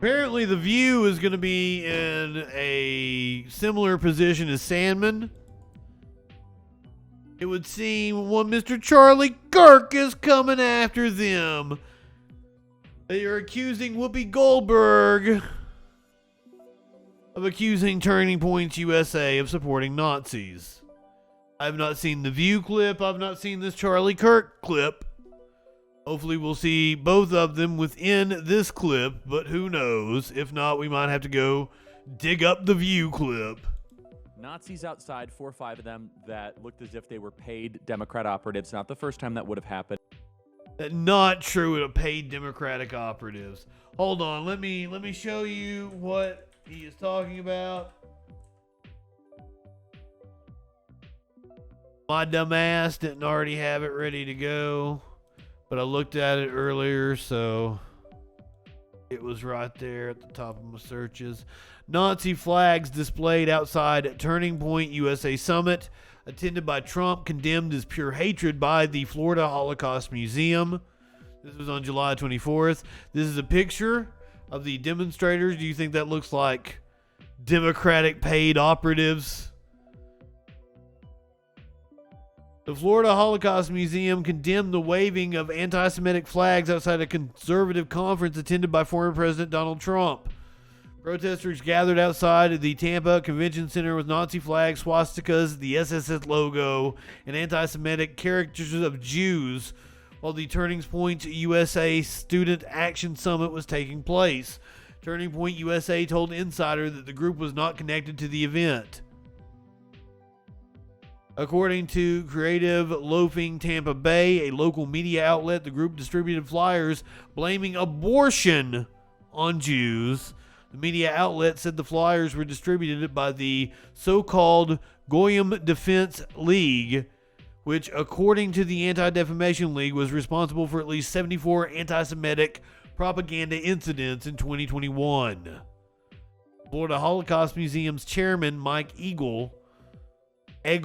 Apparently, The View is going to be in a similar position as Sandman. It would seem one Mr. Charlie Kirk is coming after them. They are accusing Whoopi Goldberg of accusing Turning Point USA of supporting Nazis. I have not seen the View clip. I've not seen this Charlie Kirk clip. Hopefully we'll see both of them within this clip, but who knows? If not, we might have to go dig up the View clip. Nazis outside, 4 or 5 of them, that looked as if they were paid Democrat operatives. Not the first time that would have happened. Not true to paid Democratic operatives. Hold on, let me show you what he is talking about. My dumb ass didn't already have it ready to go, but I looked at it earlier, so it was right there at the top of my searches. Nazi flags displayed outside Turning Point USA Summit, attended by Trump, condemned as pure hatred by the Florida Holocaust Museum. This was on July 24th. This is a picture of the demonstrators. Do you think that looks like Democratic paid operatives? The Florida Holocaust Museum condemned the waving of anti-Semitic flags outside a conservative conference attended by former President Donald Trump. Protesters gathered outside the Tampa Convention Center with Nazi flags, swastikas, the SSS logo, and anti-Semitic caricatures of Jews while the Turning Point USA Student Action Summit was taking place. Turning Point USA told Insider that the group was not connected to the event. According to Creative Loafing Tampa Bay, a local media outlet, the group distributed flyers blaming abortion on Jews. The media outlet said the flyers were distributed by the so-called Goyim Defense League, which, according to the Anti-Defamation League, was responsible for at least 74 anti-Semitic propaganda incidents in 2021. Florida Holocaust Museum's chairman, Mike Eigel, that's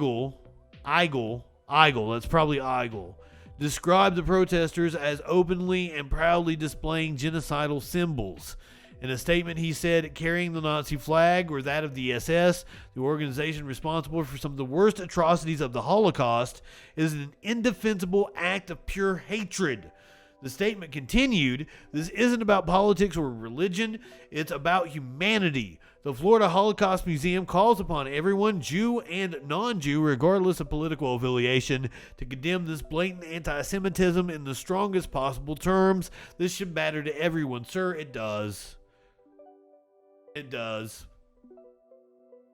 probably Eigel, described the protesters as openly and proudly displaying genocidal symbols. In a statement, he said carrying the Nazi flag or that of the SS, the organization responsible for some of the worst atrocities of the Holocaust, is an indefensible act of pure hatred. The statement continued, "This isn't about politics or religion, it's about humanity. The Florida Holocaust Museum calls upon everyone, Jew and non-Jew, regardless of political affiliation, to condemn this blatant anti-Semitism in the strongest possible terms. This should matter to everyone." Sir, it does. It does.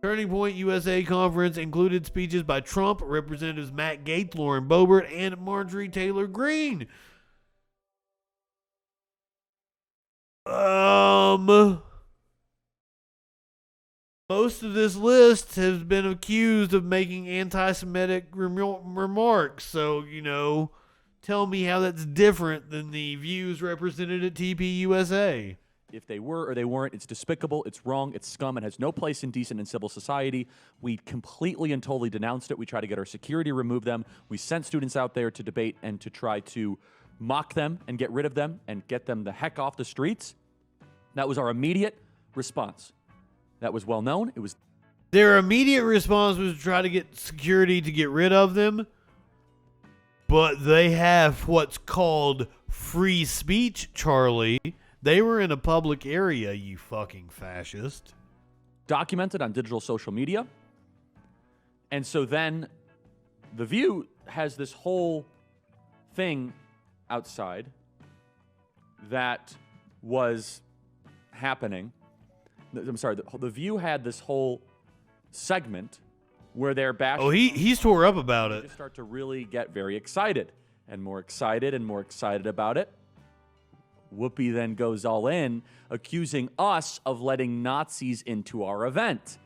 Turning Point USA conference included speeches by Trump, Representatives Matt Gaetz, Lauren Boebert, and Marjorie Taylor Greene. Most of this list has been accused of making anti-Semitic remarks, so, tell me how that's different than the views represented at TPUSA. If they were or they weren't, it's despicable, it's wrong, it's scum, it has no place in decent and civil society. We completely and totally denounced it. We tried to get our security to remove them. We sent students out there to debate and to try to mock them and get rid of them and get them the heck off the streets. That was our immediate response. That was well known. It was their immediate response was to try to get security to get rid of them, but they have what's called free speech, Charlie. They were in a public area, you fucking fascist. Documented on digital social media. And so then The View has this whole thing outside that was happening. I'm sorry, the View had this whole segment where they're bashing. Oh, he's tore up about it. They start to really get very excited and more excited and more excited about it. Whoopi then goes all in, accusing us of letting Nazis into our event.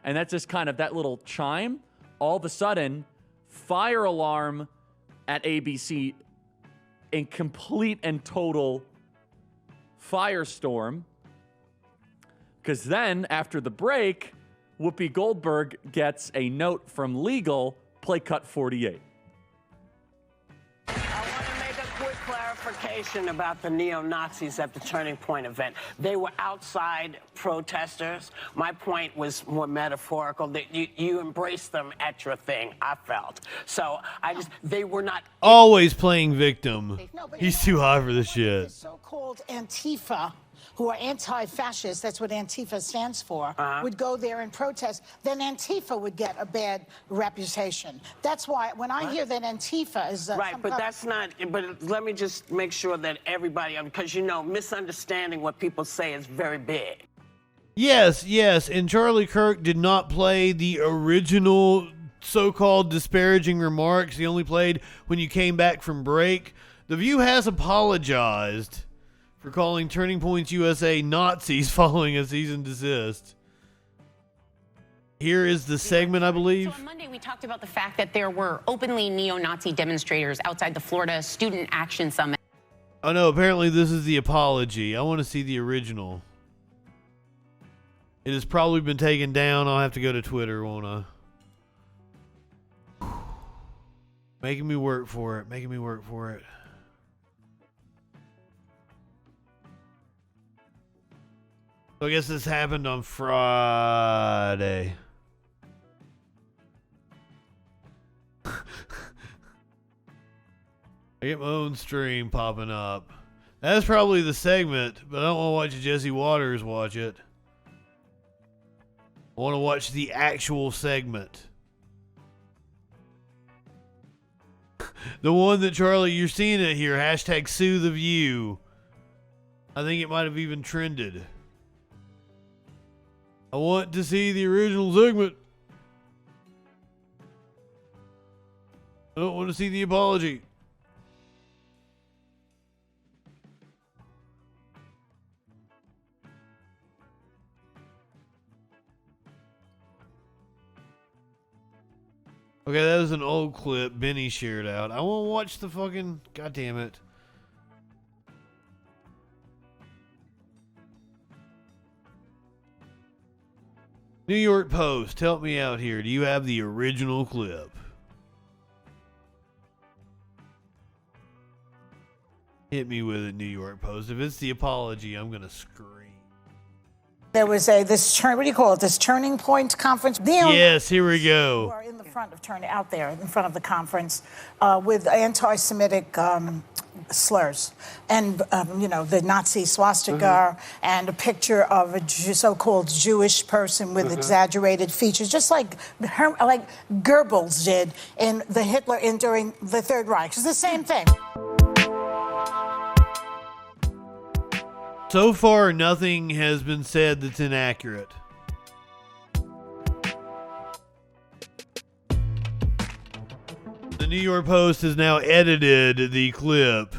And that's just kind of that little chime. All of a sudden, fire alarm at ABC in complete and total firestorm. Because then, after the break, Whoopi Goldberg gets a note from legal, play cut 48. I want to make a quick clarification. clarification about the neo-Nazis at the Turning Point event. They were outside protesters. My point was more metaphorical, that you embraced them at your thing, I felt. So they were not... Always playing victim. No, but He's too high for this shit. The so-called Antifa, who are anti-fascist, that's what Antifa stands for, would go there and protest, then Antifa would get a bad reputation. That's why when I hear that Antifa is... right, but that's not... But let me just make sure that everybody... Because, misunderstanding what people say is very big. Yes, and Charlie Kirk did not play the original so-called disparaging remarks. He only played when you came back from break. The View has apologized for calling Turning Points USA Nazis following a cease and desist. Here is the segment, I believe. So on Monday, we talked about the fact that there were openly neo-Nazi demonstrators outside the Florida Student Action Summit. Oh no, apparently this is the apology. I want to see the original. It has probably been taken down. I'll have to go to Twitter, won't I? Making me work for it. So I guess this happened on Friday. I get my own stream popping up. That's probably the segment, but I don't want to watch Jesse Waters watch it. I want to watch the actual segment. The one that Charlie, you're seeing it here. Hashtag sue the View. I think it might have even trended. I want to see the original segment. I don't want to see the apology. Okay, that was an old clip Benny shared out. I want to watch the fucking... God damn it. New York Post, help me out here. Do you have the original clip? Hit me with it, New York Post. If it's the apology, I'm going to scream. There was this Turning Point conference. Yes, here we go. Who are in the front of out there in front of the conference with anti-Semitic slurs and the Nazi swastika and a picture of a so-called Jewish person with exaggerated features, just like Goebbels did in the Hitler during the Third Reich. It's the same thing. So far, nothing has been said that's inaccurate. The New York Post has now edited the clip.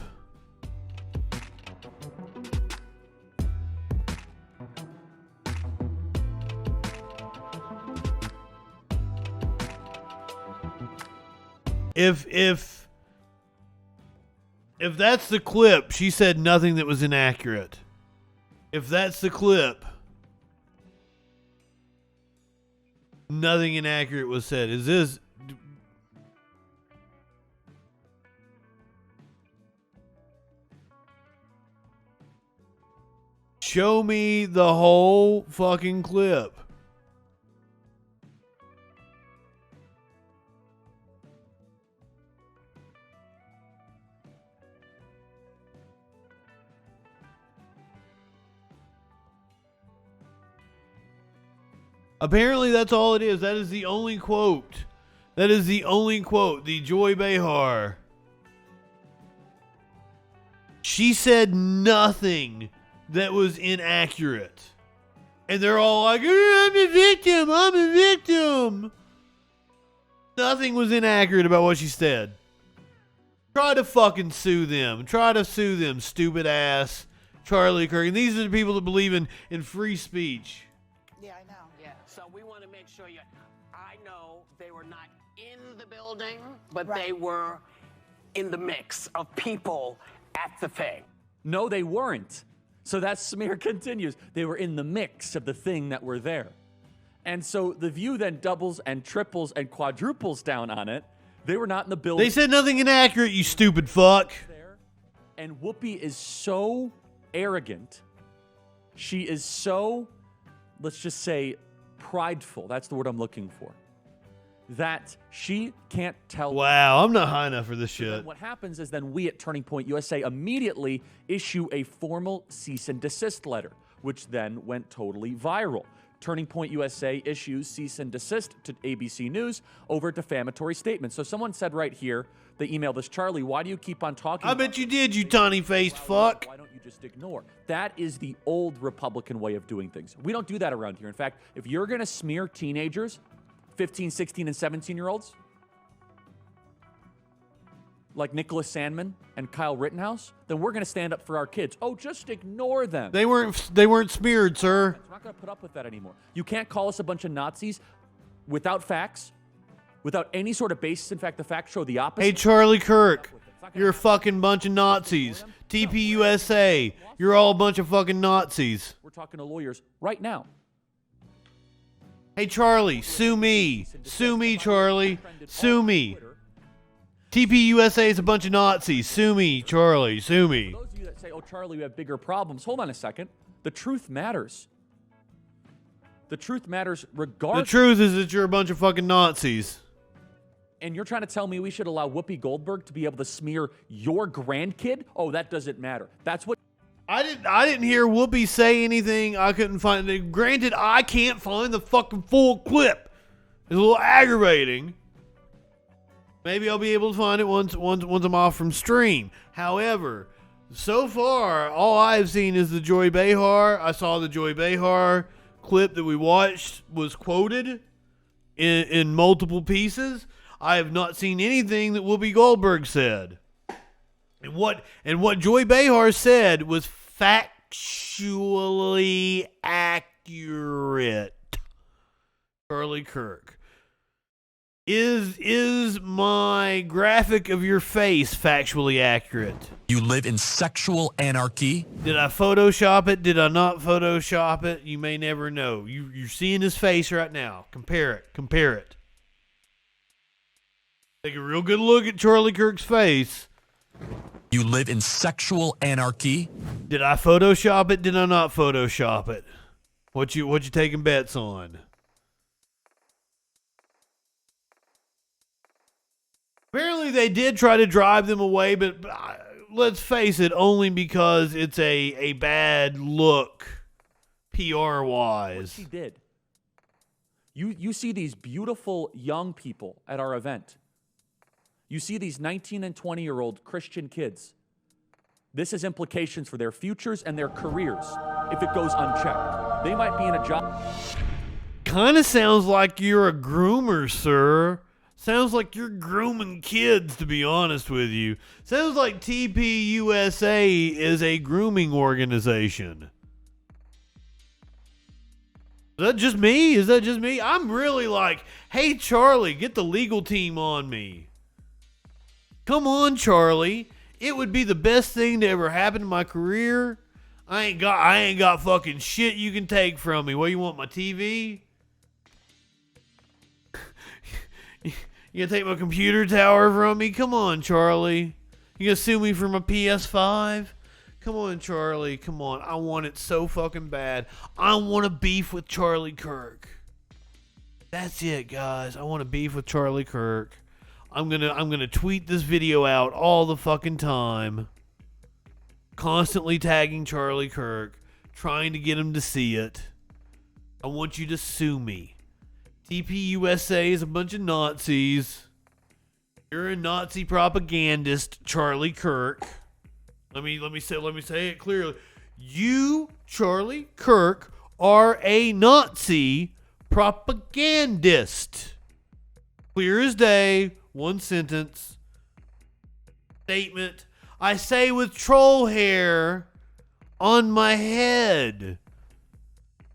If that's the clip, she said nothing that was inaccurate. If that's the clip, nothing inaccurate was said. Is this... Show me the whole fucking clip. Apparently that's all it is. That is the only quote. The Joy Behar. She said nothing that was inaccurate. And they're all like, I'm a victim. Nothing was inaccurate about what she said. Try to fucking sue them. Stupid ass Charlie Kirk. And these are the people that believe in free speech. Yeah, I know. Yeah, so we want to make sure I know they were not in the building, but they were in the mix of people at the thing. No, they weren't. So that smear continues. They were in the mix of the thing that were there. And so the View then doubles and triples and quadruples down on it. They were not in the building. They said nothing inaccurate, you stupid fuck. And Whoopi is so arrogant. She is so, let's just say, prideful. That's the word I'm looking for. That she can't tell. Wow, I'm not high enough for this So shit. then what happens is then we at Turning Point USA immediately issue a formal cease and desist letter, which then went totally viral. Turning Point USA issues cease and desist to ABC News over defamatory statements. So someone said right here, they emailed us, Charlie, why do you keep on talking I about bet you did, you tawny-faced fuck. Why don't you just ignore? That is the old Republican way of doing things. We don't do that around here. In fact, if you're going to smear teenagers, 15, 16, and 17-year-olds, like Nicholas Sandmann and Kyle Rittenhouse, then we're going to stand up for our kids. Oh, just ignore them. They weren't smeared, sir. We're not going to put up with that anymore. You can't call us a bunch of Nazis without facts, without any sort of basis. In fact, the facts show the opposite. Hey, Charlie Kirk, you're a fucking bunch of Nazis. TPUSA, you're all a bunch of fucking Nazis. We're talking to lawyers right now. Hey, Charlie, sue me. Sue me, Charlie. Sue me. TPUSA is a bunch of Nazis. Sue me, Charlie. Sue me. For those of you that say, oh, Charlie, we have bigger problems, hold on a second. The truth matters. The truth matters The regardless. truth is that you're a bunch of fucking Nazis. And you're trying to tell me we should allow Whoopi Goldberg to be able to smear your grandkid? Oh, that doesn't matter. That's what... I didn't hear Whoopi say anything. I couldn't find it. Granted, I can't find the fucking full clip. It's a little aggravating. Maybe I'll be able to find it once I'm off from stream. However, so far, all I've seen is the Joy Behar. I saw the Joy Behar clip that we watched was quoted in multiple pieces. I have not seen anything that Whoopi Goldberg said. And what Joy Behar said was factually accurate. Charlie Kirk. Is my graphic of your face factually accurate? You live in sexual anarchy. Did I Photoshop it? Did I not Photoshop it? You may never know. You're seeing his face right now. Compare it. Compare it. Take a real good look at Charlie Kirk's face. You live in sexual anarchy. Did I Photoshop it? Did I not Photoshop it? What you taking bets on? Apparently they did try to drive them away, but let's face it, only because it's a bad look PR-wise. What she did. You see these beautiful young people at our event. You see these 19 and 20-year-old Christian kids. This has implications for their futures and their careers if it goes unchecked. They might be in a job. Kind of sounds like you're a groomer, sir. Sounds like you're grooming kids, to be honest with you. Sounds like TPUSA is a grooming organization. Is that just me? Is that just me? I'm really like, hey, Charlie, get the legal team on me. Come on, Charlie. It would be the best thing to ever happen in my career. I ain't got fucking shit you can take from me. What, you want my TV? You gonna take my computer tower from me? Come on, Charlie. You gonna sue me for my PS5? Come on, Charlie. Come on. I want it so fucking bad. I want to beef with Charlie Kirk. That's it, guys. I want to beef with Charlie Kirk. I'm gonna tweet this video out all the fucking time. Constantly tagging Charlie Kirk, trying to get him to see it. I want you to sue me. TPUSA is a bunch of Nazis. You're a Nazi propagandist, Charlie Kirk. Let me say it clearly. You, Charlie Kirk, are a Nazi propagandist. Clear as day, one sentence. Statement. I say with troll hair on my head.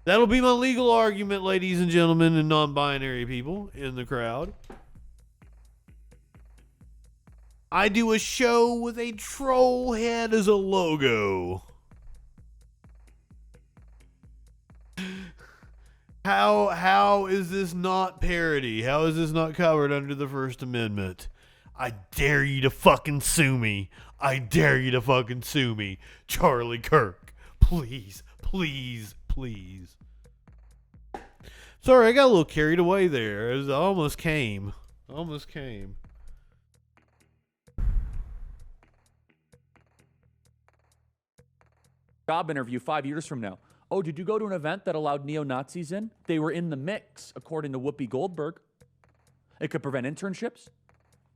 That'll be my legal argument, ladies and gentlemen, and non-binary people in the crowd. I do a show with a troll head as a logo. How is this not parody? How is this not covered under the First Amendment? I dare you to fucking sue me. I dare you to fucking sue me. Charlie Kirk. Please, please, please. Sorry, I got a little carried away there. I almost came. Almost came. Job interview 5 years from now. Oh, did you go to an event that allowed neo-Nazis in? They were in the mix, according to Whoopi Goldberg. It could prevent internships.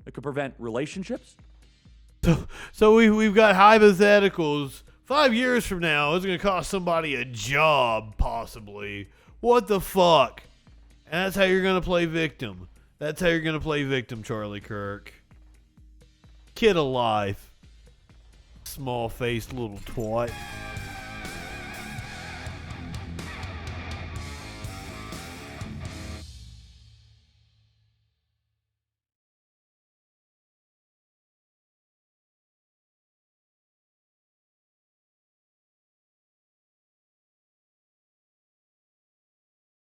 It could prevent relationships. So we've got hypotheticals. 5 years from now, it's going to cost somebody a job, possibly. What the fuck? And that's how you're going to play victim. That's how you're going to play victim, Charlie Kirk. Kid alive. Small-faced little twat.